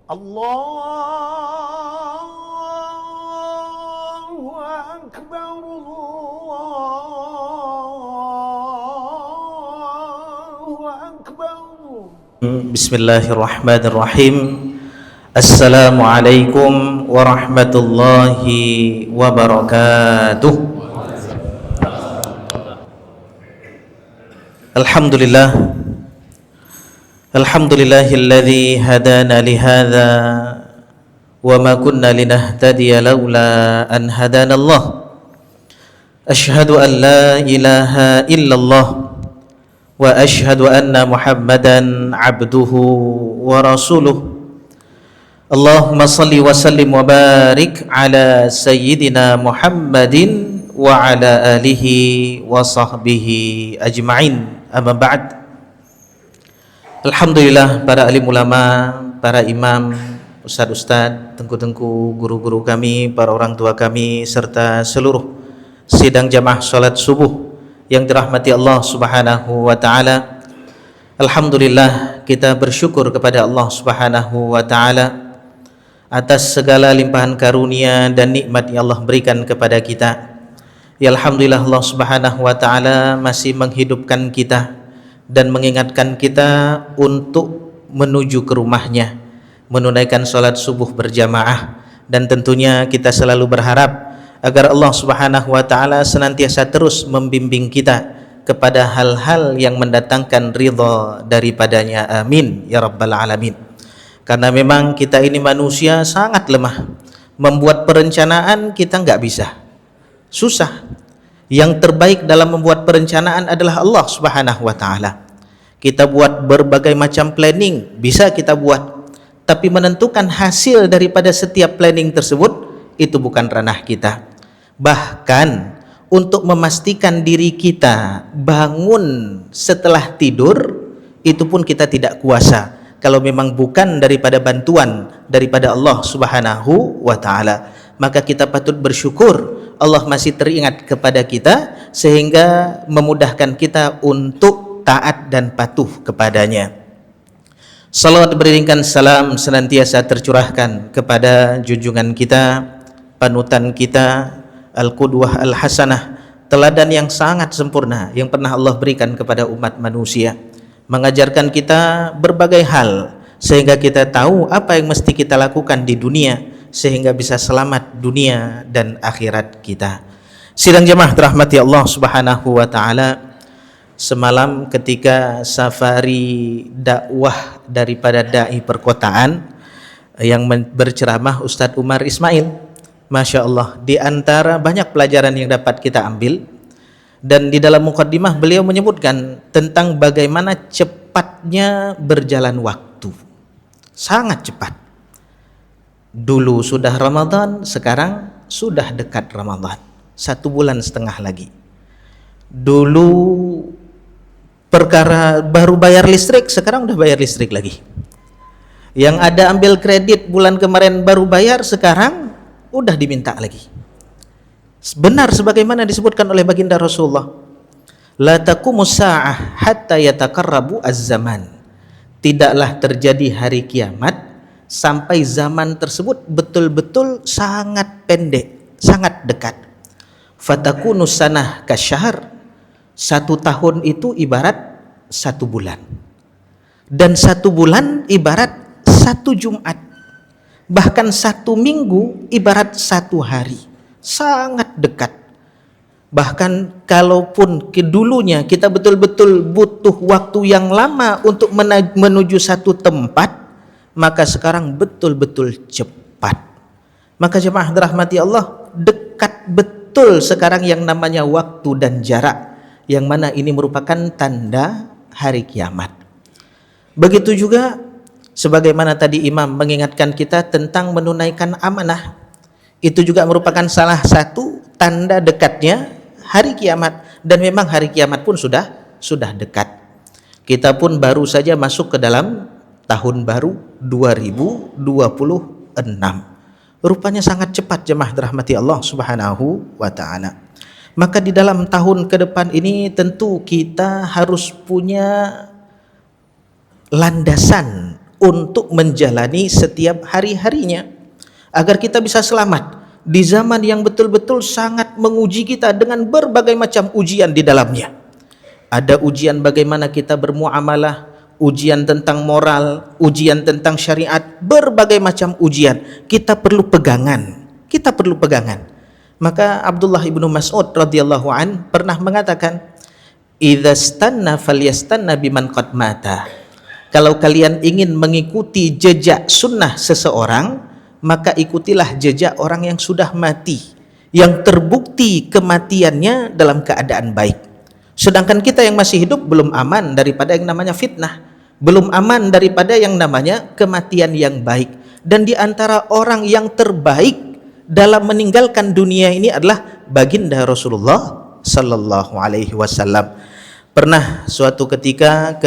Allahu Akbar, Allahu Akbar. Bismillahirrahmanirrahim. Assalamualaikum warahmatullahi wabarakatuh. Alhamdulillah. Alhamdulillahilladzi hadana lihadza wa ma kunna linahtadiya laula an hadanallah. Asyhadu an la ilaha illallah wa asyhadu anna Muhammadan abduhu wa rasuluh. Allahumma salli wa sallim wa barik ala sayyidina Muhammadin wa ala alihi wa sahbihi ajma'in. Amma ba'd. Alhamdulillah, para alim ulama, para imam, ustad-ustad, tengku-tengku, guru-guru kami, para orang tua kami, serta seluruh sidang jamaah salat subuh yang dirahmati Allah Subhanahu wa ta'ala. Alhamdulillah, kita bersyukur kepada Allah Subhanahu wa ta'ala atas segala limpahan karunia dan nikmat yang Allah berikan kepada kita. Ya Alhamdulillah, Allah Subhanahu wa ta'ala masih menghidupkan kita dan mengingatkan kita untuk menuju ke rumahnya, menunaikan salat subuh berjamaah. Dan tentunya kita selalu berharap agar Allah Subhanahu wa ta'ala senantiasa terus membimbing kita kepada hal-hal yang mendatangkan ridha daripadanya. Amin ya rabbal alamin. Karena memang kita ini manusia sangat lemah. Membuat perencanaan kita nggak bisa, susah. Yang terbaik dalam membuat perencanaan adalah Allah Subhanahu wa ta'ala. Kita buat berbagai macam planning, bisa kita buat, tapi menentukan hasil daripada setiap planning tersebut itu bukan ranah kita. Bahkan untuk memastikan diri kita bangun setelah tidur, itu pun kita tidak kuasa kalau memang bukan daripada bantuan daripada Allah Subhanahu wa ta'ala. Maka kita patut bersyukur Allah masih teringat kepada kita sehingga memudahkan kita untuk taat dan patuh kepadanya. Salawat beriringkan salam senantiasa tercurahkan kepada junjungan kita, panutan kita, al-qudwah al-hasanah, teladan yang sangat sempurna yang pernah Allah berikan kepada umat manusia, mengajarkan kita berbagai hal sehingga kita tahu apa yang mesti kita lakukan di dunia sehingga bisa selamat dunia dan akhirat kita. Sidang jamaah dirahmati Allah Subhanahu wa ta'ala, semalam ketika safari dakwah daripada dai perkotaan yang berceramah Ustadz Umar Ismail, Masya Allah, di antara banyak pelajaran yang dapat kita ambil, dan di dalam mukaddimah beliau menyebutkan tentang bagaimana cepatnya berjalan waktu. Sangat cepat. Dulu sudah Ramadan, sekarang sudah dekat Ramadan, 1,5 bulan lagi. Dulu perkara baru bayar listrik, sekarang udah bayar listrik lagi. Yang ada ambil kredit bulan kemarin baru bayar, sekarang udah diminta lagi. Benar sebagaimana disebutkan oleh baginda Rasulullah, la taqumus sa'ah hatta yatakarrabu az-zaman. Tidaklah terjadi hari kiamat sampai zaman tersebut betul-betul sangat pendek, sangat dekat. Fatakunu sanah kasyahr, 1 tahun itu ibarat 1 bulan, dan 1 bulan ibarat 1 Jumat, bahkan 1 minggu ibarat 1 hari. Sangat dekat. Bahkan kalaupun kedulunya kita betul-betul butuh waktu yang lama untuk menuju satu tempat, maka sekarang betul-betul cepat. Maka jemaah dirahmati Allah, dekat betul sekarang yang namanya waktu dan jarak, yang mana ini merupakan tanda hari kiamat. Begitu juga sebagaimana tadi imam mengingatkan kita tentang menunaikan amanah, itu juga merupakan salah satu tanda dekatnya hari kiamat. Dan memang hari kiamat pun sudah dekat. Kita pun baru saja masuk ke dalam tahun baru 2026. Rupanya sangat cepat jemaah dirahmati Allah Subhanahu wa ta'ala. Maka di dalam tahun ke depan ini tentu kita harus punya landasan untuk menjalani setiap hari-harinya agar kita bisa selamat di zaman yang betul-betul sangat menguji kita dengan berbagai macam ujian di dalamnya. Ada ujian bagaimana kita bermuamalah, ujian tentang moral, ujian tentang syariat, berbagai macam ujian. Kita perlu pegangan. Maka Abdullah ibnu Mas'ud radhiyallahu an pernah mengatakan, "Idza stanna falyastanna biman qad mata." Kalau kalian ingin mengikuti jejak sunnah seseorang, maka ikutilah jejak orang yang sudah mati, yang terbukti kematiannya dalam keadaan baik. Sedangkan kita yang masih hidup belum aman daripada yang namanya fitnah, belum aman daripada yang namanya kematian yang baik. Dan di antara orang yang terbaik dalam meninggalkan dunia ini adalah baginda Rasulullah sallallahu alaihi wasallam. Pernah suatu ketika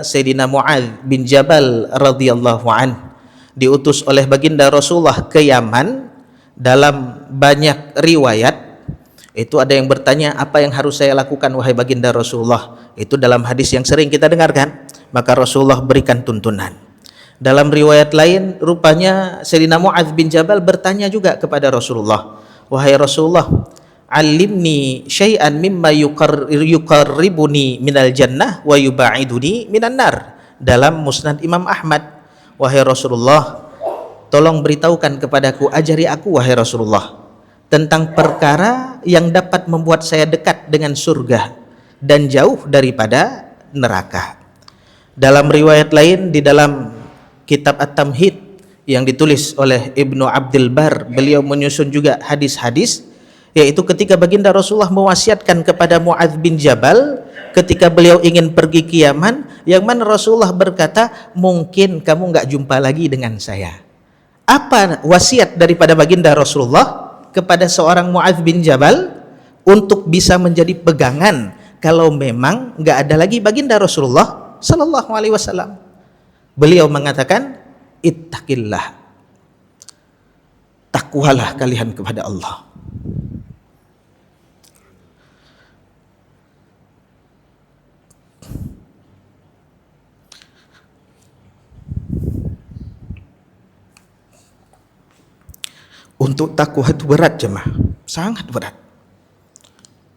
Sayyidina Mu'adz bin Jabal radhiyallahu an diutus oleh baginda Rasulullah ke Yaman, dalam banyak riwayat itu ada yang bertanya, apa yang harus saya lakukan wahai baginda Rasulullah? Itu dalam hadis yang sering kita dengarkan. Maka Rasulullah berikan tuntunan. Dalam riwayat lain, rupanya Sayyidina Mu'adz bin Jabal bertanya juga kepada Rasulullah, wahai Rasulullah, alimni syai'an mimma yuqarribuni minal jannah wa yuba'iduni minan nar. Dalam Musnad Imam Ahmad, wahai Rasulullah, tolong beritahukan kepadaku, ajari aku wahai Rasulullah tentang perkara yang dapat membuat saya dekat dengan surga dan jauh daripada neraka. Dalam riwayat lain, di dalam kitab At-Tamhid yang ditulis oleh Ibnu Abdul Bar, beliau menyusun juga hadis-hadis, yaitu ketika baginda Rasulullah mewasiatkan kepada Mu'adz bin Jabal ketika beliau ingin pergi ke Yaman, yang mana Rasulullah berkata, mungkin kamu nggak jumpa lagi dengan saya. Apa wasiat daripada baginda Rasulullah kepada seorang Mu'adz bin Jabal untuk bisa menjadi pegangan kalau memang nggak ada lagi baginda Rasulullah sallallahu alaihi wasallam? Beliau mengatakan, ittaqillah, takwalah kalian kepada Allah. Untuk takwa itu berat jemaah, sangat berat.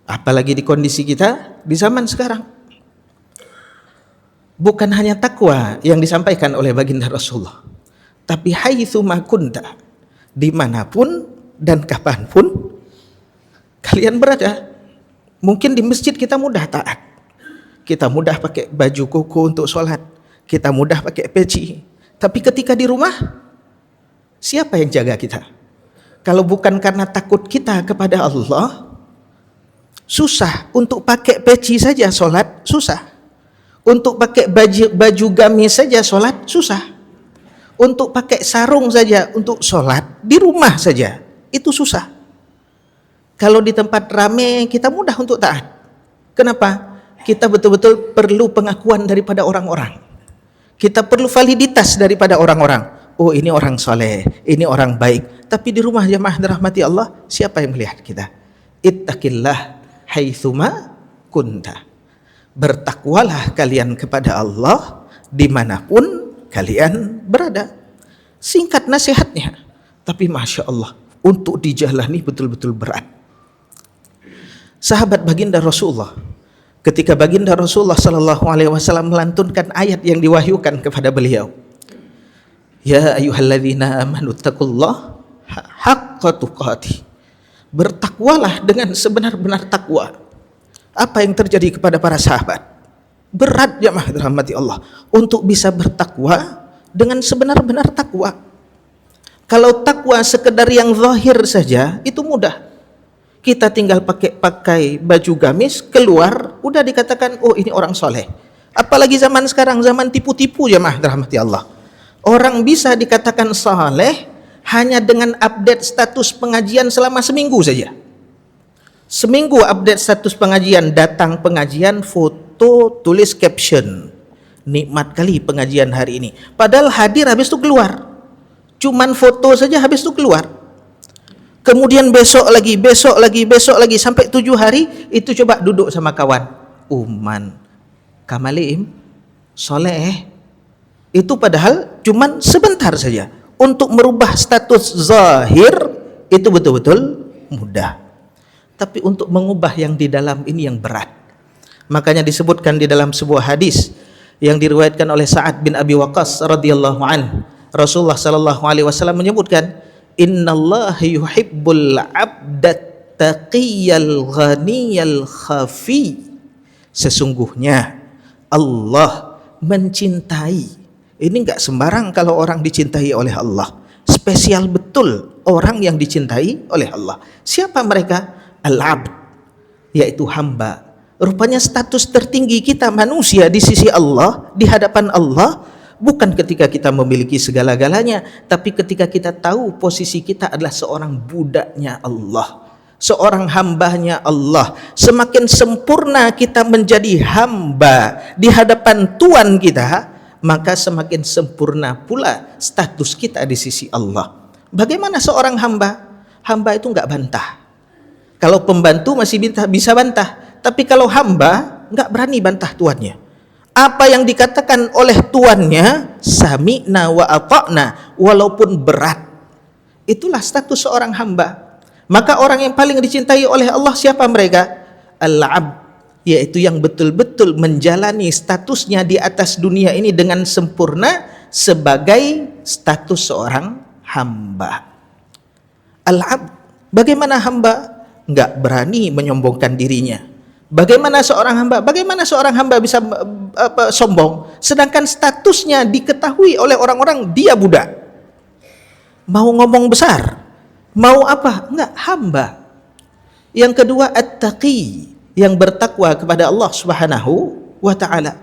Apalagi di kondisi kita di zaman sekarang. Bukan hanya takwa yang disampaikan oleh baginda Rasulullah, tapi haitsu ma kunta, dimanapun dan kapanpun kalian berada. Mungkin di masjid kita mudah taat, kita mudah pakai baju koko untuk sholat, kita mudah pakai peci. Tapi ketika di rumah, siapa yang jaga kita? Kalau bukan karena takut kita kepada Allah, susah. Untuk pakai peci saja sholat susah. Untuk pakai baju gamis saja sholat susah. Untuk pakai sarung saja untuk sholat di rumah saja itu susah. Kalau di tempat ramai kita mudah untuk taat. Kenapa? Kita betul-betul perlu pengakuan daripada orang-orang. Kita perlu validitas daripada orang-orang. Oh, ini orang soleh, ini orang baik. Tapi di rumah jemaah dirahmati Allah, siapa yang melihat kita? Ittaqillah haitsuma kunta. Bertakwalah kalian kepada Allah dimanapun kalian berada. Singkat nasihatnya, tapi Masya Allah, untuk dijalani betul-betul berat. Sahabat baginda Rasulullah, ketika baginda Rasulullah sallallahu alaihi wasallam melantunkan ayat yang diwahyukan kepada beliau, ya ayyuhalladzina amanu taqullaha haqqa tuqatih. Bertakwalah dengan sebenar-benar takwa. Apa yang terjadi kepada para sahabat? Berat jemaah dirahmati Allah untuk bisa bertakwa dengan sebenar-benar takwa. Kalau takwa sekedar yang zahir saja itu mudah. Kita tinggal pakai baju gamis, keluar udah dikatakan oh ini orang soleh. Apalagi zaman sekarang, zaman tipu-tipu jemaah dirahmati Allah. Orang bisa dikatakan saleh hanya dengan update status pengajian selama seminggu saja. Seminggu update status pengajian, datang pengajian, foto, tulis caption. Nikmat kali pengajian hari ini. Padahal hadir habis itu keluar. Cuman foto saja habis itu keluar. Kemudian besok lagi sampai 7 hari itu coba duduk sama kawan. Uman, Kamalim, soleh. Itu padahal cuman sebentar saja. Untuk merubah status zahir itu betul-betul mudah. Tapi untuk mengubah yang di dalam ini yang berat. Makanya disebutkan di dalam sebuah hadis yang diriwayatkan oleh Sa'ad bin Abi Waqqas radhiyallahu anhu. Rasulullah sallallahu alaihi wasallam menyebutkan, "Innallaha yuhibbul 'abdat taqiyal ghaniyal khafi." Sesungguhnya Allah mencintai. Ini enggak sembarang kalau orang dicintai oleh Allah. Spesial betul orang yang dicintai oleh Allah. Siapa mereka? Al-'abd, yaitu hamba. Rupanya status tertinggi kita manusia di sisi Allah, di hadapan Allah, bukan ketika kita memiliki segala-galanya, tapi ketika kita tahu posisi kita adalah seorang budaknya Allah, seorang hambanya Allah. Semakin sempurna kita menjadi hamba di hadapan Tuhan kita, maka semakin sempurna pula status kita di sisi Allah. Bagaimana seorang hamba? Hamba itu enggak bantah. Kalau pembantu masih bisa bantah, tapi kalau hamba enggak berani bantah tuannya. Apa yang dikatakan oleh tuannya, sami'na wa ata'na, walaupun berat. Itulah status seorang hamba. Maka orang yang paling dicintai oleh Allah siapa mereka? Al-'abd, yaitu yang betul-betul menjalani statusnya di atas dunia ini dengan sempurna sebagai status seorang hamba. Al-'abd, bagaimana hamba? Enggak berani menyombongkan dirinya. Bagaimana seorang hamba? Bagaimana seorang hamba bisa sombong sedangkan statusnya diketahui oleh orang-orang dia budak? Mau ngomong besar, mau apa? Enggak, hamba. Yang kedua, at-taqi, yang bertakwa kepada Allah Subhanahu wa taala.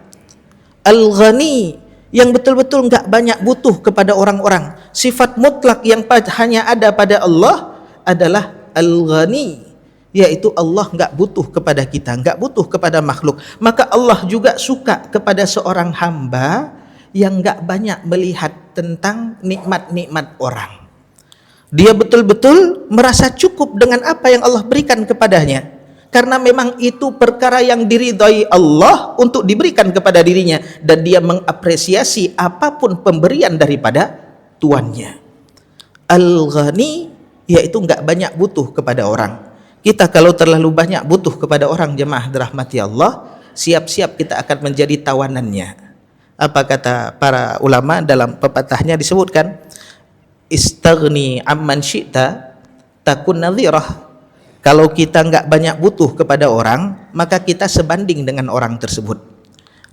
Al-ghani, yang betul-betul enggak banyak butuh kepada orang-orang. Sifat mutlak yang hanya ada pada Allah adalah al-ghani, yaitu Allah enggak butuh kepada kita, enggak butuh kepada makhluk. Maka Allah juga suka kepada seorang hamba yang enggak banyak melihat tentang nikmat-nikmat orang. Dia betul-betul merasa cukup dengan apa yang Allah berikan kepadanya, karena memang itu perkara yang diridhai Allah untuk diberikan kepada dirinya, dan dia mengapresiasi apapun pemberian daripada tuannya. Al-ghani, yaitu enggak banyak butuh kepada orang. Kita kalau terlalu banyak butuh kepada orang, jemaah dirahmati Allah, siap-siap kita akan menjadi tawanannya. Apa kata para ulama dalam pepatahnya disebutkan, istaghni amman syi'ta takun nadhirah. Kalau kita enggak banyak butuh kepada orang, maka kita sebanding dengan orang tersebut.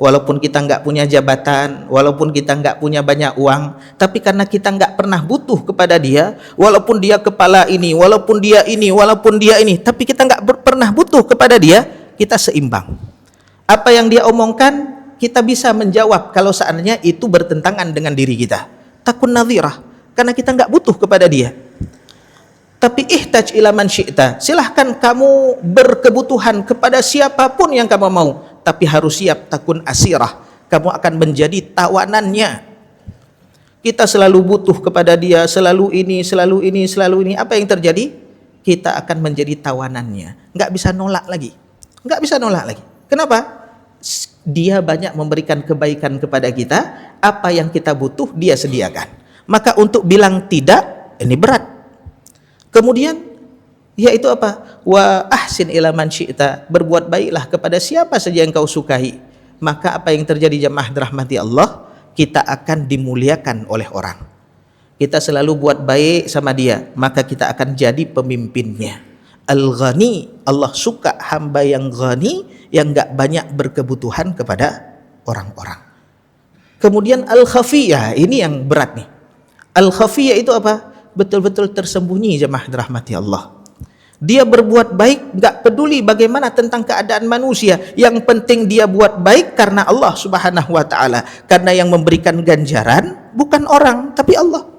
Walaupun kita enggak punya jabatan, walaupun kita enggak punya banyak uang, tapi karena kita enggak pernah butuh kepada dia, walaupun dia kepala ini, walaupun dia ini, walaupun dia ini, tapi kita enggak pernah butuh kepada dia, kita seimbang. Apa yang dia omongkan, kita bisa menjawab kalau seandainya itu bertentangan dengan diri kita. Takun nadhirah, karena kita enggak butuh kepada dia. Tapi ihtaj ila man syi'ta, silahkan kamu berkebutuhan kepada siapapun yang kamu mau, tapi harus siap takun asirah, kamu akan menjadi tawanannya. Kita selalu butuh kepada dia, selalu ini, selalu ini, selalu ini. Apa yang terjadi? Kita akan menjadi tawanannya, enggak bisa nolak lagi, enggak bisa nolak lagi. Kenapa? Dia banyak memberikan kebaikan kepada kita, apa yang kita butuh dia sediakan. Maka untuk bilang tidak, ini berat. Kemudian yaitu apa? Wa ahsin ila man syi'ta, berbuat baiklah kepada siapa saja yang kau sukai. Maka apa yang terjadi jemaah dirahmati Allah? Kita akan dimuliakan oleh orang. Kita selalu buat baik sama dia, maka kita akan jadi pemimpinnya. Al-ghani, Allah suka hamba yang ghani, yang enggak banyak berkebutuhan kepada orang-orang. Kemudian al-khafiyah, ini yang berat nih. Al-khafiyah itu apa? Betul-betul tersembunyi jemaah dirahmati Allah. Dia berbuat baik, enggak peduli bagaimana tentang keadaan manusia. Yang penting dia buat baik karena Allah Subhanahu wa taala. Karena yang memberikan ganjaran bukan orang, tapi Allah.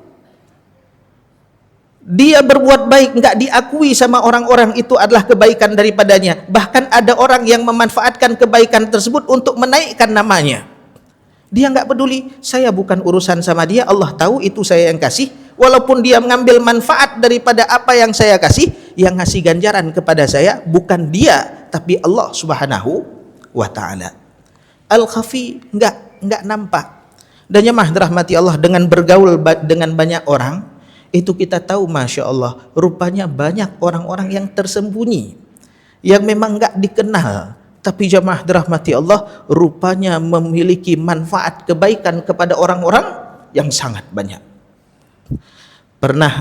Dia berbuat baik, enggak diakui sama orang-orang, itu adalah kebaikan daripadanya. Bahkan ada orang yang memanfaatkan kebaikan tersebut untuk menaikkan namanya. Dia enggak peduli, saya bukan urusan sama dia, Allah tahu itu saya yang kasih. Walaupun dia mengambil manfaat daripada apa yang saya kasih, yang ngasih ganjaran kepada saya bukan dia, tapi Allah Subhanahu wa taala. Al-khafi enggak nampak. Dan jemaah dirahmati Allah, dengan bergaul dengan banyak orang, itu kita tahu Masya Allah, rupanya banyak orang-orang yang tersembunyi, yang memang nggak dikenal, tapi jemaah dirahmati Allah, rupanya memiliki manfaat kebaikan kepada orang-orang yang sangat banyak. Pernah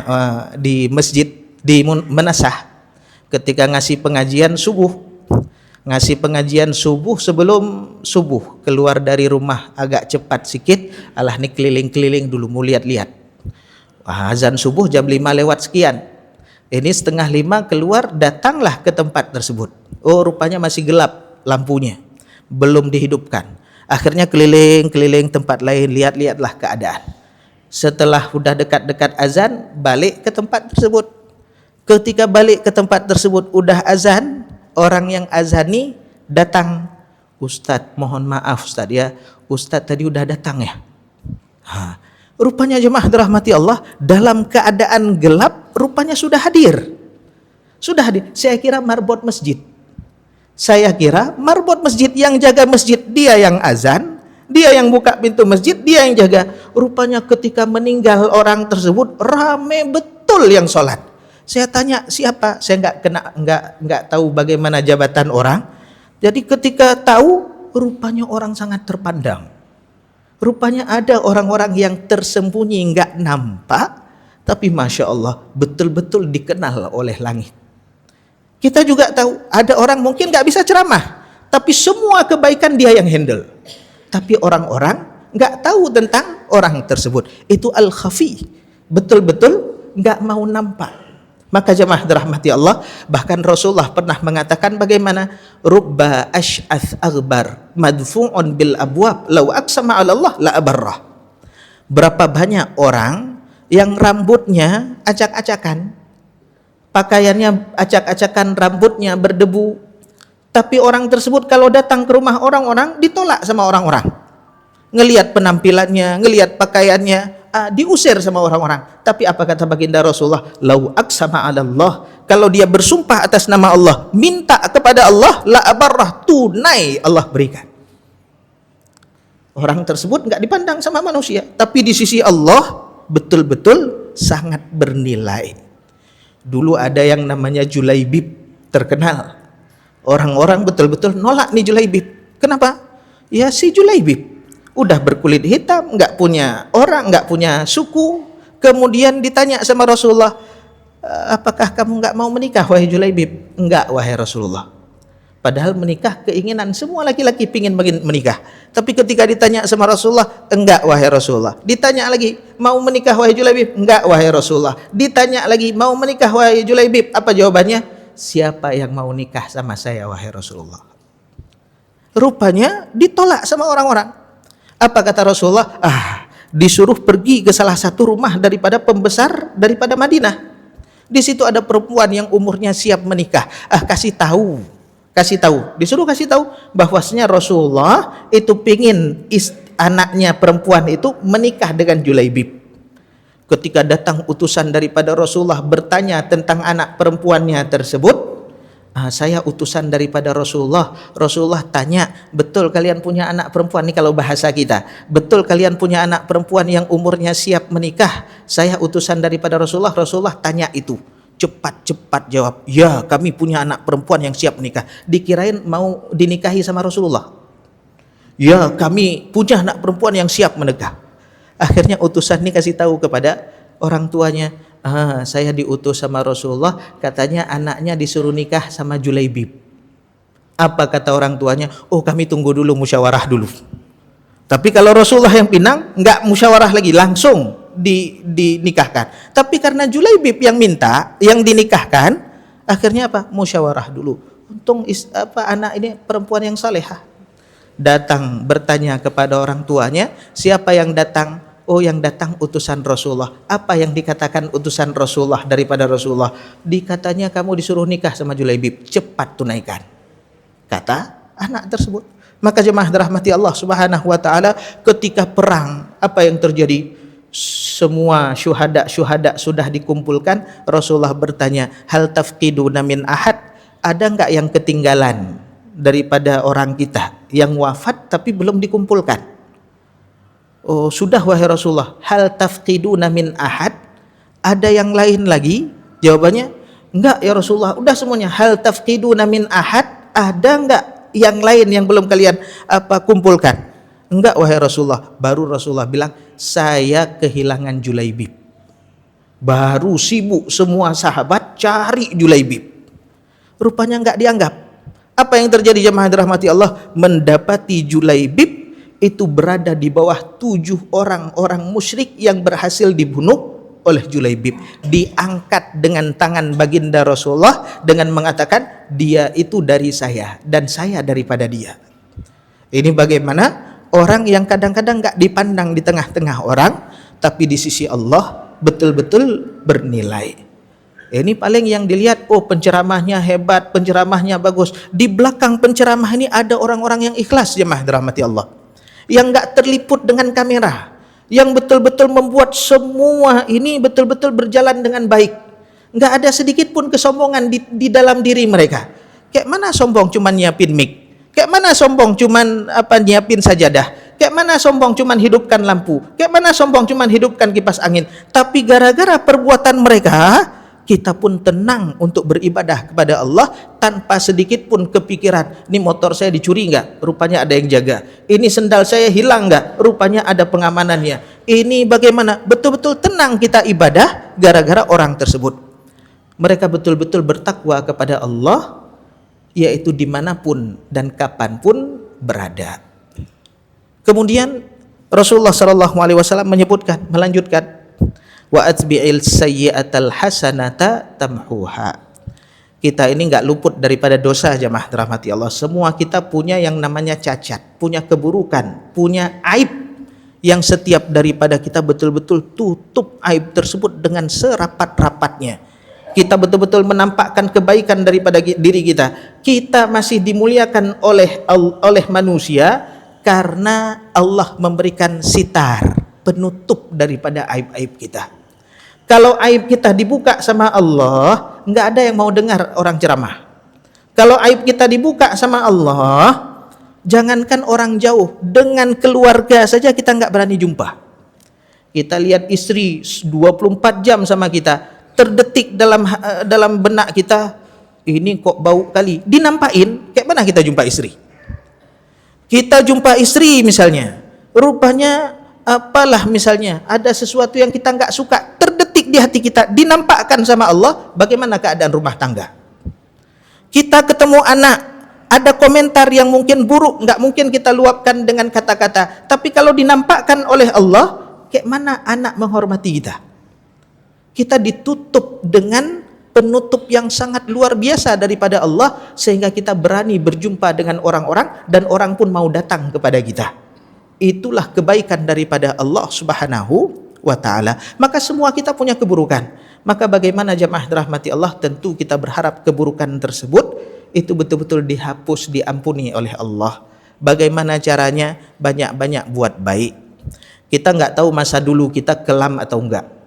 di masjid di Menasah, ketika ngasih pengajian subuh, sebelum subuh keluar dari rumah agak cepat sikit, alah nih keliling-keliling dulu mau lihat-lihat. Azan subuh jam 5 lewat sekian, ini setengah 5 keluar, datanglah ke tempat tersebut. Oh, rupanya masih gelap lampunya, belum dihidupkan. Akhirnya keliling-keliling tempat lain, lihat-lihatlah keadaan. Setelah udah dekat-dekat azan, balik ke tempat tersebut. Ketika balik ke tempat tersebut udah azan, orang yang azani datang, Ustadz mohon maaf Ustadz ya, Ustadz tadi udah datang ya. Rupanya jemaah dirahmati Allah, dalam keadaan gelap rupanya sudah hadir. Saya kira marbot masjid, yang jaga masjid dia yang azan, dia yang buka pintu masjid, dia yang jaga. Rupanya ketika meninggal orang tersebut, rame betul yang sholat. Saya tanya siapa, saya nggak tahu bagaimana jabatan orang. Jadi ketika tahu, rupanya orang sangat terpandang. Rupanya ada orang-orang yang tersembunyi, nggak nampak, tapi Masya Allah betul-betul dikenal oleh langit. Kita juga tahu ada orang mungkin nggak bisa ceramah, tapi semua kebaikan dia yang handle. Tapi orang-orang nggak tahu tentang orang tersebut. Itu al-khafi, betul-betul nggak mau nampak. Maka jemaah dirahmati Allah, bahkan Rasulullah pernah mengatakan bagaimana, rubba ash'ath aghbar madfu'un bil abwab law aqsama 'ala Allah la abarrah. Berapa banyak orang yang rambutnya acak-acakan, pakaiannya acak-acakan, rambutnya berdebu, tapi orang tersebut kalau datang ke rumah orang-orang ditolak sama orang-orang. Ngelihat penampilannya, ngelihat pakaiannya, diusir sama orang-orang. Tapi apa kata baginda Rasulullah, lau aqsama 'ala Allah, kalau dia bersumpah atas nama Allah, minta kepada Allah, la abarrah, tunai Allah berikan. Orang tersebut enggak dipandang sama manusia, tapi di sisi Allah betul-betul sangat bernilai. Dulu ada yang namanya Julaibib, terkenal. Orang-orang betul-betul nolak nih Julaibib. Kenapa? Ya si Julaibib udah berkulit hitam, nggak punya orang, nggak punya suku. Kemudian ditanya sama Rasulullah, apakah kamu nggak mau menikah wahai Julaibib? Enggak wahai Rasulullah. Padahal menikah keinginan semua laki-laki pingin menikah. Tapi ketika ditanya sama Rasulullah, enggak wahai Rasulullah. Ditanya lagi, mau menikah wahai Julaibib? Enggak wahai Rasulullah. Ditanya lagi, mau menikah wahai Julaibib? Apa jawabannya? Siapa yang mau nikah sama saya wahai Rasulullah? Rupanya ditolak sama orang-orang. Apa kata Rasulullah? Disuruh pergi ke salah satu rumah daripada pembesar daripada Madinah. Di situ ada perempuan yang umurnya siap menikah. Kasih tahu. Disuruh kasih tahu bahwasanya Rasulullah itu pingin anaknya perempuan itu menikah dengan Julaibib. Ketika datang utusan daripada Rasulullah bertanya tentang anak perempuannya tersebut, saya utusan daripada Rasulullah. Rasulullah tanya, betul kalian punya anak perempuan? Ini kalau bahasa kita, betul kalian punya anak perempuan yang umurnya siap menikah? Saya utusan daripada Rasulullah. Rasulullah tanya itu, cepat-cepat jawab, ya kami punya anak perempuan yang siap menikah. Dikirain mau dinikahi sama Rasulullah. Ya kami punya anak perempuan yang siap menikah. Akhirnya utusan ini kasih tahu kepada orang tuanya, saya diutus sama Rasulullah, katanya anaknya disuruh nikah sama Julaibib. Apa kata orang tuanya? Kami tunggu dulu, musyawarah dulu. Tapi kalau Rasulullah yang pinang, enggak musyawarah lagi, langsung dinikahkan. Tapi karena Julaibib yang minta, yang dinikahkan, akhirnya apa? Musyawarah dulu. Untung anak ini perempuan yang salehah. Datang bertanya kepada orang tuanya, siapa yang datang? Yang datang utusan Rasulullah. Apa yang dikatakan utusan Rasulullah daripada Rasulullah? Dikatanya kamu disuruh nikah sama Julaibib, cepat tunaikan, kata anak tersebut. Maka jemaah dirahmati Allah Subhanahu wa taala, ketika perang apa yang terjadi? Semua syuhada sudah dikumpulkan. Rasulullah bertanya, hal tafqiduna min ahad? Ada enggak yang ketinggalan daripada orang kita yang wafat tapi belum dikumpulkan? Oh, sudah wahai Rasulullah. Hal tafqiduna min ahad? Ada yang lain lagi? Jawabannya, enggak ya Rasulullah. Udah semuanya. Hal tafqiduna min ahad? Ada enggak yang lain yang belum kalian kumpulkan? Enggak wahai Rasulullah. Baru Rasulullah bilang, saya kehilangan Julaibib. Baru sibuk semua sahabat cari Julaibib. Rupanya enggak dianggap. Apa yang terjadi jemaah dirahmati Allah? Mendapati Julaibib itu berada di bawah 7 orang musyrik yang berhasil dibunuh oleh Julaibib. Diangkat dengan tangan baginda Rasulullah dengan mengatakan, dia itu dari saya dan saya daripada dia. Ini bagaimana orang yang kadang-kadang gak dipandang di tengah-tengah orang, tapi di sisi Allah betul-betul bernilai. Ini paling yang dilihat, oh penceramahnya hebat, penceramahnya bagus. Di belakang penceramah ini ada orang-orang yang ikhlas, jemaah dirahmati Allah, yang gak terliput dengan kamera, yang betul-betul membuat semua ini betul-betul berjalan dengan baik. Gak ada sedikit pun kesombongan di dalam diri mereka. Kayak mana sombong cuman nyiapin mic? Kayak mana sombong cuman nyiapin sajadah? Kayak mana sombong cuman hidupkan lampu? Kayak mana sombong cuman hidupkan kipas angin? Tapi gara-gara perbuatan mereka, kita pun tenang untuk beribadah kepada Allah tanpa sedikit pun kepikiran, ini motor saya dicuri enggak? Rupanya ada yang jaga. Ini sendal saya hilang enggak? Rupanya ada pengamanannya. Ini bagaimana? Betul-betul tenang kita ibadah gara-gara orang tersebut. Mereka betul-betul bertakwa kepada Allah, yaitu dimanapun dan kapanpun berada. Kemudian Rasulullah SAW melanjutkan, wa atbi'il sayyi'atal hasanata tamhuha. Kita ini enggak luput daripada dosa, jemaah dirahmati Allah. Semua kita punya yang namanya cacat, punya keburukan, punya aib yang setiap daripada kita betul-betul tutup aib tersebut dengan serapat-rapatnya. Kita betul-betul menampakkan kebaikan daripada diri kita. Kita masih dimuliakan oleh manusia karena Allah memberikan sitar, penutup daripada aib-aib kita. Kalau aib kita dibuka sama Allah, nggak ada yang mau dengar orang ceramah. Kalau aib kita dibuka sama Allah, jangankan orang jauh, dengan keluarga saja kita nggak berani jumpa. Kita lihat istri 24 jam sama kita, terdetik dalam benak kita, ini kok bau kali. Dinampain, kayak mana kita jumpa istri? Kita jumpa istri misalnya, rupanya apalah misalnya, ada sesuatu yang kita nggak suka, terdetik di hati kita, dinampakkan sama Allah. Bagaimana keadaan rumah tangga? Kita ketemu anak, ada komentar yang mungkin buruk, nggak mungkin kita luapkan dengan kata-kata, tapi kalau dinampakkan oleh Allah, kayak mana anak menghormati kita? Kita ditutup dengan penutup yang sangat luar biasa daripada Allah, sehingga kita berani berjumpa dengan orang-orang dan orang pun mau datang kepada kita. Itulah kebaikan daripada Allah Subhanahu wa ta'ala. Maka semua kita punya keburukan. Maka bagaimana jemaah dirahmati Allah, tentu kita berharap keburukan tersebut itu betul-betul dihapus, diampuni oleh Allah. Bagaimana caranya? Banyak-banyak buat baik. Kita nggak tahu masa dulu kita kelam atau enggak.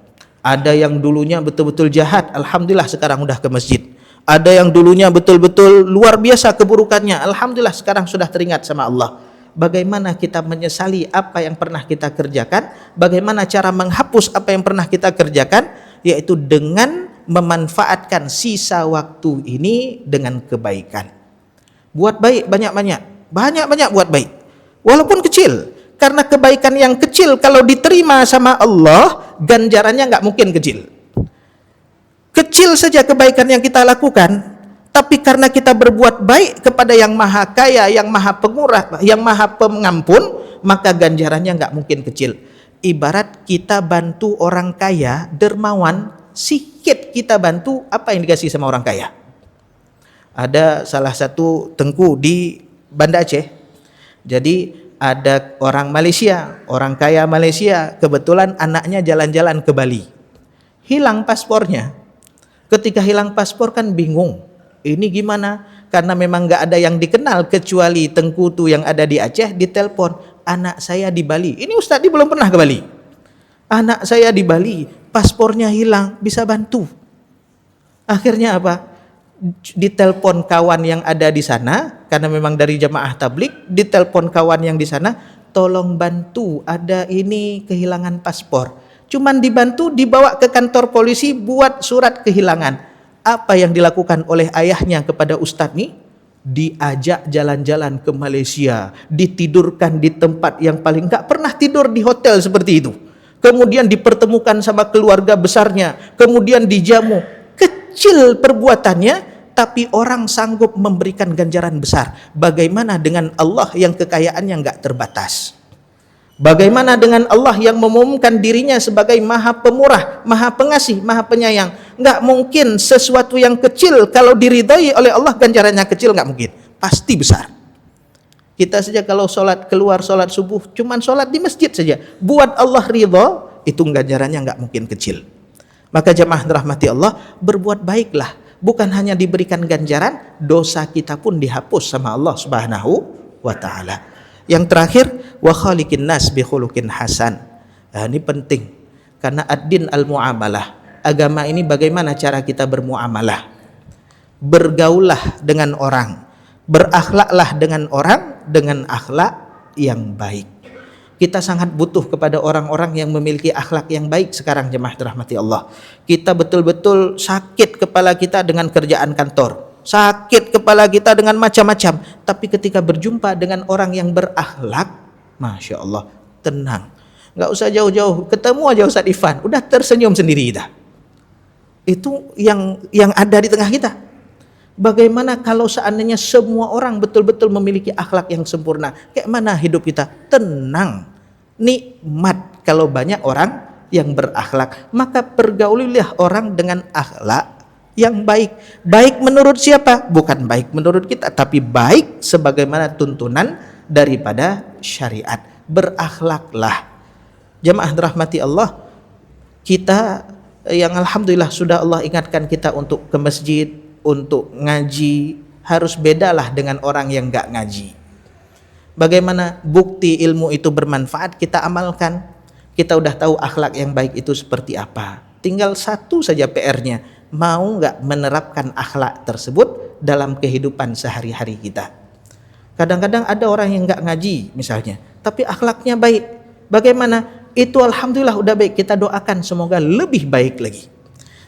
Ada yang dulunya betul-betul jahat, alhamdulillah sekarang udah ke masjid. Ada yang dulunya betul-betul luar biasa keburukannya, alhamdulillah sekarang sudah teringat sama Allah. Bagaimana kita menyesali apa yang pernah kita kerjakan? Bagaimana cara menghapus apa yang pernah kita kerjakan? Yaitu dengan memanfaatkan sisa waktu ini dengan kebaikan. Buat baik banyak-banyak, banyak-banyak buat baik, walaupun kecil. Karena kebaikan yang kecil kalau diterima sama Allah, ganjarannya nggak mungkin kecil. Kecil saja kebaikan yang kita lakukan, tapi karena kita berbuat baik kepada yang maha kaya, yang maha pemurah, yang maha pengampun, maka ganjarannya nggak mungkin kecil. Ibarat kita bantu orang kaya, dermawan, sikit kita bantu, apa yang dikasih sama orang kaya? Ada salah satu tengku di Banda Aceh. Jadi ada orang Malaysia, orang kaya Malaysia, kebetulan anaknya jalan-jalan ke Bali. Hilang paspornya. Ketika hilang paspor kan bingung. Ini gimana? Karena memang nggak ada yang dikenal kecuali tengku tu yang ada di Aceh. Ditelepon, anak saya di Bali. Ini Ustadz belum pernah ke Bali. Anak saya di Bali, paspornya hilang, bisa bantu. Akhirnya apa? Ditelepon kawan yang ada di sana, karena memang dari jamaah tablik, ditelepon kawan yang di sana, tolong bantu, ada ini kehilangan paspor. Cuman dibantu, dibawa ke kantor polisi, buat surat kehilangan. Apa yang dilakukan oleh ayahnya kepada ustadz nih? Diajak jalan-jalan ke Malaysia, ditidurkan di tempat yang paling nggak pernah tidur di hotel seperti itu. Kemudian dipertemukan sama keluarga besarnya, kemudian dijamu. Kecil perbuatannya, tapi orang sanggup memberikan ganjaran besar. Bagaimana dengan Allah yang kekayaannya nggak terbatas? Bagaimana dengan Allah yang mengumumkan dirinya sebagai Maha Pemurah, Maha Pengasih, Maha Penyayang? Nggak mungkin sesuatu yang kecil kalau diridhai oleh Allah ganjarannya kecil, nggak mungkin, pasti besar. Kita saja kalau keluar sholat subuh, cuman sholat di masjid saja, buat Allah ridha, itu ganjarannya nggak mungkin kecil. Maka jemaah dirahmati Allah, berbuat baiklah. Bukan hanya diberikan ganjaran, dosa kita pun dihapus sama Allah Subhanahu wa ta'ala. Yang terakhir, wa khaliqin nas bi khuluqin hasan. Nah, ini penting karena ad-din al-muamalah. Agama ini bagaimana cara kita bermuamalah. Bergaullah dengan orang, berakhlaklah dengan orang dengan akhlak yang baik. Kita sangat butuh kepada orang-orang yang memiliki akhlak yang baik sekarang, jemaah dirahmati Allah. Kita betul-betul sakit kepala kita dengan kerjaan kantor, sakit kepala kita dengan macam-macam, tapi ketika berjumpa dengan orang yang berakhlak, Masya Allah, tenang. Nggak usah jauh-jauh, ketemu aja Ustaz Ifan, udah tersenyum sendiri kita. Itu yang ada di tengah kita. Bagaimana kalau seandainya semua orang betul-betul memiliki akhlak yang sempurna? Kayak mana hidup kita? Tenang, nikmat kalau banyak orang yang berakhlak. Maka pergaulilah orang dengan akhlak yang baik. Baik menurut siapa? Bukan baik menurut kita, tapi baik sebagaimana tuntunan daripada syariat. Berakhlaklah. Jemaah dirahmati Allah, kita yang alhamdulillah sudah Allah ingatkan kita untuk ke masjid, untuk ngaji, harus bedalah dengan orang yang gak ngaji. Bagaimana bukti ilmu itu bermanfaat, kita amalkan. Kita udah tahu akhlak yang baik itu seperti apa. Tinggal satu saja PR-nya, mau gak menerapkan akhlak tersebut dalam kehidupan sehari-hari kita. Kadang-kadang ada orang yang gak ngaji misalnya, tapi akhlaknya baik. Bagaimana? Itu alhamdulillah udah baik, kita doakan semoga lebih baik lagi.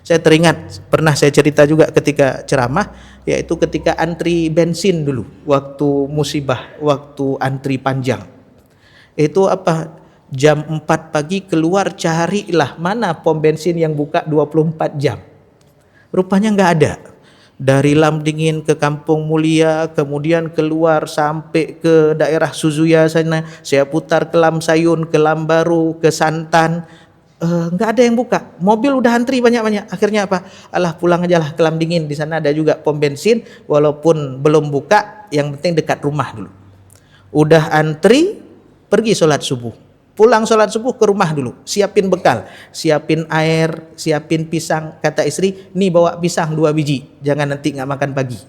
Saya teringat, pernah saya cerita juga ketika ceramah, yaitu ketika antri bensin dulu, waktu musibah, waktu antri panjang. Itu jam 4 pagi keluar, carilah mana pom bensin yang buka 24 jam. Rupanya nggak ada. Dari Lamdingin ke Kampung Mulia, kemudian keluar sampai ke daerah Suzuya sana, saya putar ke Lamsayun, ke Lambaru, ke Santan, nggak ada yang buka. Mobil udah antri banyak-banyak. Akhirnya alah pulang aja lah ke Lamdingin, di sana ada juga pom bensin, walaupun belum buka, yang penting dekat rumah dulu. Udah antri, pergi sholat subuh. Pulang sholat subuh ke rumah dulu, siapin bekal, siapin air, siapin pisang. Kata istri, nih bawa pisang 2 biji, jangan nanti nggak makan pagi.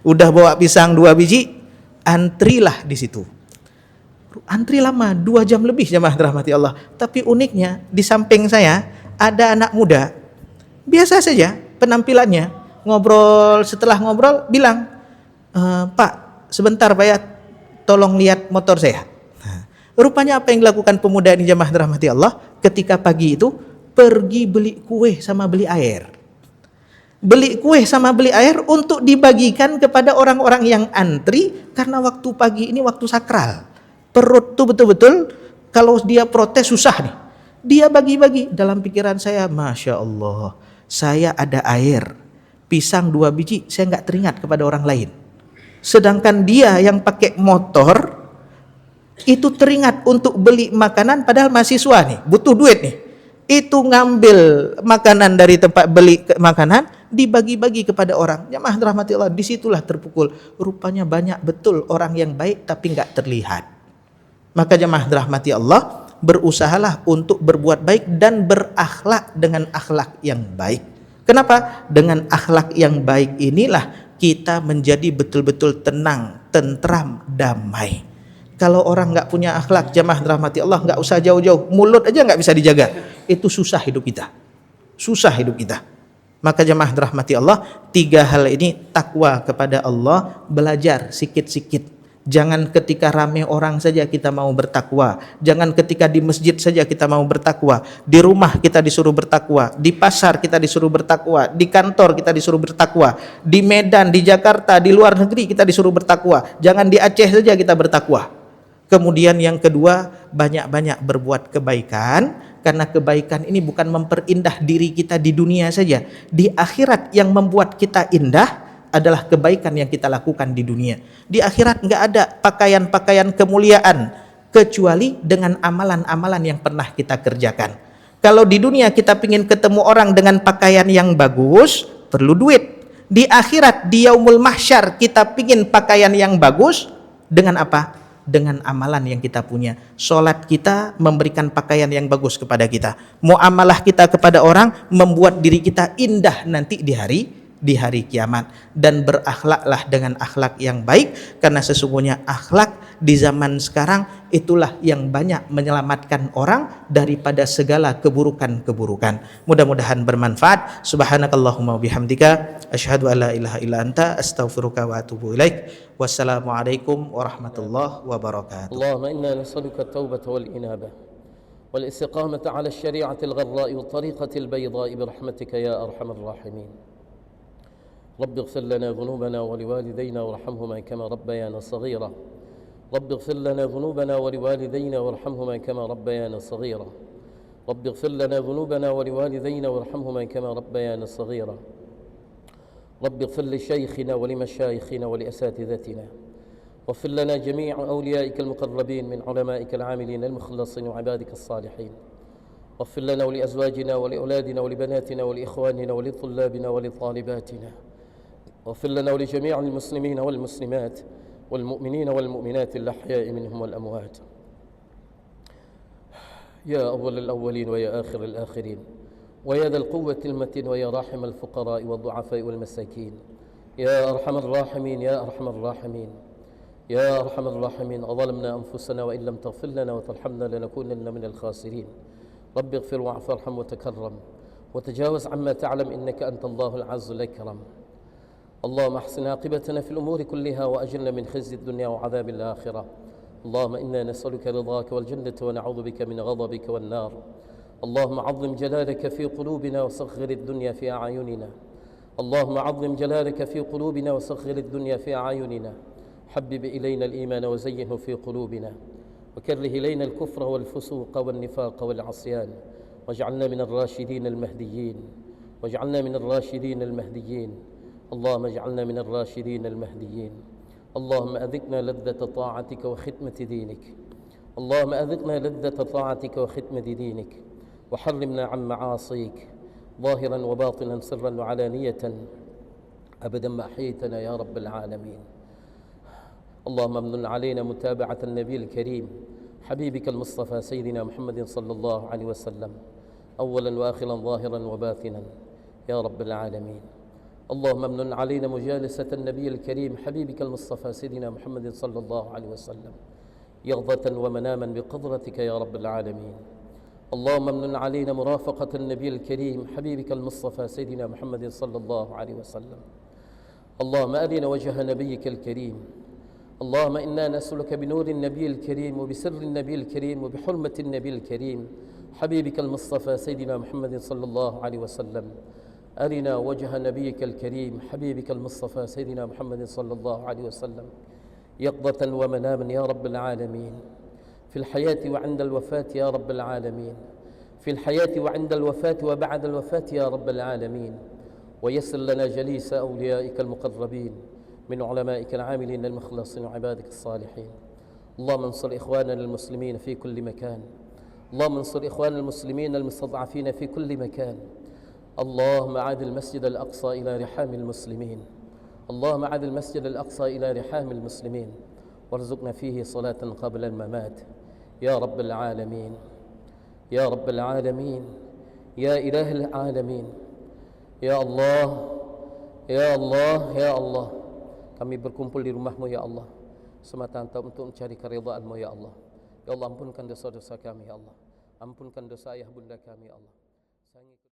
Udah bawa pisang 2 biji, antrilah di situ. Antri lama, 2 jam lebih, jemaah dirahmati Allah. Tapi uniknya di samping saya ada anak muda, biasa saja penampilannya, ngobrol, setelah ngobrol bilang, Pak sebentar Pak ya, tolong lihat motor saya. Rupanya apa yang dilakukan pemuda ini, jemaah dirahmati Allah, ketika pagi itu pergi beli kue sama beli air. Beli kue sama beli air untuk dibagikan kepada orang-orang yang antri, karena waktu pagi ini waktu sakral. Perut tuh betul-betul kalau dia protes susah nih. Dia bagi-bagi. Dalam pikiran saya, Masya Allah, saya ada air, pisang 2 biji, saya nggak teringat kepada orang lain. Sedangkan dia yang pakai motor itu teringat untuk beli makanan, padahal mahasiswa nih, butuh duit nih. Itu ngambil makanan dari tempat beli makanan, dibagi-bagi kepada orang. Jemaah rahmati Allah, disitulah terpukul. Rupanya banyak betul orang yang baik tapi nggak terlihat. Maka jemaah rahmati Allah, berusahalah untuk berbuat baik dan berakhlak dengan akhlak yang baik. Kenapa? Dengan akhlak yang baik inilah kita menjadi betul-betul tenang, tentram, damai. Kalau orang nggak punya akhlak, jemaah rahmati Allah, nggak usah jauh-jauh, mulut aja nggak bisa dijaga, itu susah hidup kita, susah hidup kita. Maka jemaah rahmati Allah, 3 hal ini, takwa kepada Allah, belajar sikit-sikit, Jangan ketika ramai orang saja kita mau bertakwa. Jangan ketika di masjid saja kita mau bertakwa. Di rumah kita disuruh bertakwa. Di pasar kita disuruh bertakwa. Di kantor kita disuruh bertakwa. Di Medan, di Jakarta, di luar negeri kita disuruh bertakwa. Jangan di Aceh saja kita bertakwa. Kemudian yang kedua, banyak-banyak berbuat kebaikan. Karena kebaikan ini bukan memperindah diri kita di dunia saja. Di akhirat yang membuat kita indah adalah kebaikan yang kita lakukan di dunia. Di akhirat nggak ada pakaian-pakaian kemuliaan kecuali dengan amalan-amalan yang pernah kita kerjakan. Kalau di dunia kita ingin ketemu orang dengan pakaian yang bagus, perlu duit. Di akhirat, di yaumul mahsyar, kita ingin pakaian yang bagus dengan apa? Dengan amalan yang kita punya. Sholat kita memberikan pakaian yang bagus kepada kita. Muamalah kita kepada orang membuat diri kita indah nanti di hari kiamat. Dan berakhlaklah dengan akhlak yang baik, karena sesungguhnya akhlak di zaman sekarang itulah yang banyak menyelamatkan orang daripada segala keburukan-keburukan. Mudah-mudahan bermanfaat. Subhanakallahumma wabihamdika asyhadu an la ilaha illa anta astaghfiruka wa atubu ilaik. Wassalamualaikum warahmatullahi wabarakatuh. Allahumma inna nas'aluka at-taubata wal inabah wal istiqamata 'ala asy-syari'ati al-gharra'i wat tariqati al-bayda'i bi rahmatika ya arhamar rahimin. رب اغفر لنا ذنوبنا ولوالدينا وارحمهما كما ربيانا صغيرا. رب اغفر لنا ذنوبنا ولوالدينا وارحمهما كما ربيانا صغيرا. رب اغفر لنا ذنوبنا ولوالدينا وارحمهما كما ربيانا صغيرا. رب اغفر لشيخنا ولمشايخنا ولأساتذتنا. واغفر لنا جميع أوليائك المقربين من علمائك العاملين المخلصين وعبادك الصالحين. واغفر لنا ولأزواجنا ولأولادنا ولبناتنا ولإخواننا ولطلابنا ولطالباتنا. واغفر لنا ولجميع المسلمين والمسلمات والمؤمنين والمؤمنات الأحياء منهم والأموات. يا أول الأولين ويا آخر الآخرين ويا ذا القوة المتين ويا راحم الفقراء والضعفاء والمساكين. يا أرحم الراحمين يا أرحم الراحمين يا أرحم الراحمين. أظلمنا أنفسنا وإن لم تغفر لنا وترحمنا لنكونن من الخاسرين. رب اغفر واعف وارحم وتكرم وتجاوز عما تعلم إنك أنت الله العز الأكرم. اللهم احسن عاقبتنا في الأمور كلها وأجرنا من خزي الدنيا وعذاب الآخرة. اللهم إنا نسألك رضاك والجنة ونعوذ بك من غضبك والنار. اللهم عظم جلالك في قلوبنا وصغر الدنيا في أعيننا. اللهم عظم جلالك في قلوبنا وصغر الدنيا في أعيننا. حبب إلينا الإيمان وزينه في قلوبنا وكره إلينا الكفر والفسوق والنفاق والعصيان واجعلنا من الراشدين المهديين. واجعلنا من الراشدين المهديين. اللهم اجعلنا من الراشدين المهديين. اللهم أذقنا لذة طاعتك وختمة دينك. اللهم أذقنا لذة طاعتك وختمة دينك وحرمنا عن معاصيك ظاهرا وباطنا سرا وعلانية أبدا ما أحييتنا يا رب العالمين. اللهم امن علينا متابعة النبي الكريم حبيبك المصطفى سيدنا محمد صلى الله عليه وسلم أولا وآخرا ظاهرا وباطنا يا رب العالمين. اللهم امن علينا مجالسة النبي الكريم حبيبك المصطفى سيدنا محمد صلى الله عليه وسلم يغضة ومناما بقدرتك يا رب العالمين. اللهم امن علينا مرافقة النبي الكريم حبيبك المصطفى سيدنا محمد صلى الله عليه وسلم. اللهم أرنا وجه نبيك الكريم. اللهم إنا نسألك بنور النبي الكريم وبسر النبي الكريم وبحرمة النبي الكريم حبيبك المصطفى سيدنا محمد صلى الله عليه وسلم. أرنا وجه نبيك الكريم حبيبك المصطفى سيدنا محمد صلى الله عليه وسلم يقظة ومناما يا رب العالمين. في الحياة وعند الوفاة يا رب العالمين. في الحياة وعند الوفاة وبعد الوفاة يا رب العالمين. ويسر لنا جليس أوليائك المقربين من علمائك العاملين المخلصين وعبادك الصالحين. اللهم انصر إخواننا المسلمين في كل مكان. اللهم انصر إخواننا المسلمين المستضعفين في كل مكان. اللهم عاد المسجد الأقصى إلى رحام المسلمين. اللهم عاد المسجد الأقصى إلى رحام المسلمين وارزقنا فيه صلاة قبل الممات يا رب العالمين. يا رب العالمين. يا إله العالمين. يا الله يا الله يا الله. Kami berkumpul di rumah-Mu ya Allah semata-mata untuk mencari keridhaan-Mu ya Allah. Ya Allah, ampunkan dosa-dosa kami ya Allah. Ampunkan dosa ayah bunda kami ya Allah.